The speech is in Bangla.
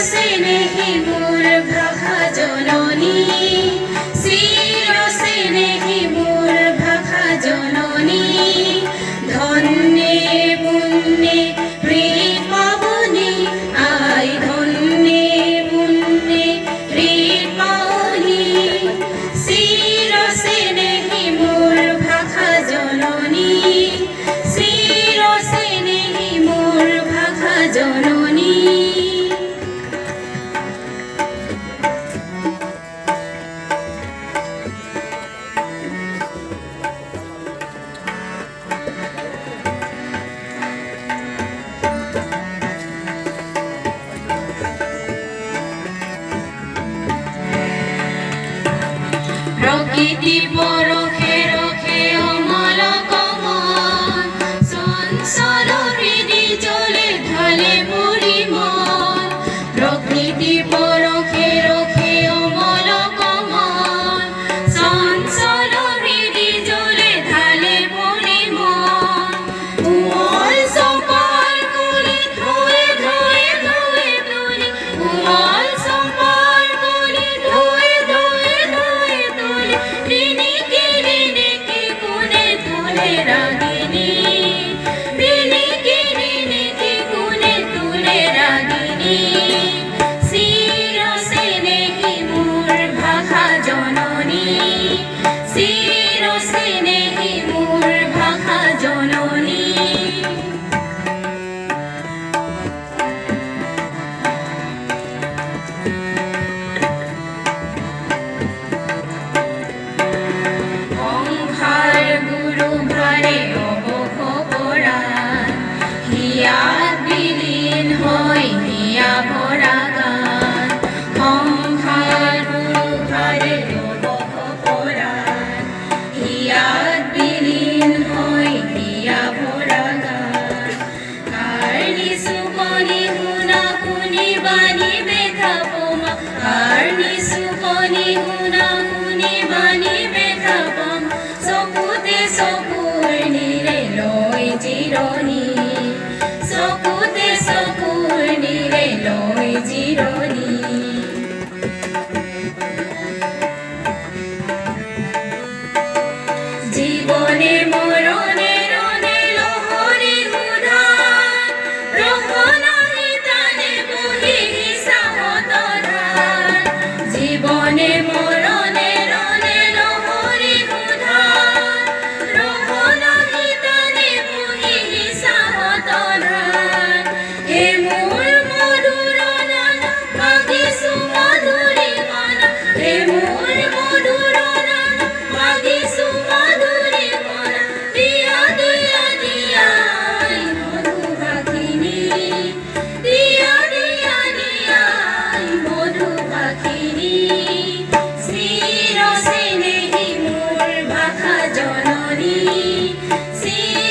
স্নেহে মোর ভাষা জননী, চির স্নেহে মোর ভাষা জননী, ধন্যে পুণ্যে হৃদ পাবনী, আই ধন্যে পুণ্যে হৃদ পাবনী, চির স্নেহে মোর ভাষা জননী, চির স্নেহে মোর ভাষা জননী। প্রকৃতি পরখে রখে অমল কমল, চঞ্চল হৃদি জলে ঢালে পরিমল। প্রকৃতি পরখে রখে অমল কমল, চঞ্চল হৃদি জলে ঢালে পরিমল। উমল চম্পার কলি ধুয়ে ধুয়ে ধুয়ে তুলি, উমল চম্পার কলি ধুয়ে ধুয়ে ধুয়ে তুলি, রিনিকি রিনিকি কোণে তুলে রাগিনী, রিনিকি রিনিকি কোণে তুলে রাগিনী, চির স্নেহে মোর ভাষা জননী, চির স্নেহে মোর ভাষা জননী। সংসার গুরু ভারে অবখ পরাণ, হিয়াত বিলীন হয় হিয়া ভরা গান। সংসার গুরু ভারে অবখ পরাণ, হিয়াত বিলীন হয় হিয়া ভরা গান। কার নিসুকনি শুনা শুনি বাণী বেথা পমা, কার নিসুকনি শুনা শুনি বাণী বেথা পমা, চকুতে চকুৰ নীৰে লৈ জিৰণি, চকুতে চকুৰ নীৰে লৈ জিৰণি। জীবনে মরণে রণে লহরি উধার, রহনাহি তানে বহি সাহতধার। জীবনে মরণে রণে লহরি উধার, রহনাহি তানে বহি সাহতধার। হে মোর মধুর নানা মাগিছো মধুরি কণা, হে মোর মধুর নানা মাগিছো মধুরি কণা, দিয়া দিয়া দিয়া আই মধুভাষিনী, দিয়া দিয়া দিয়া আই মধুভাষিনী, চির স্নেহে মোর ভাষা জননী, চির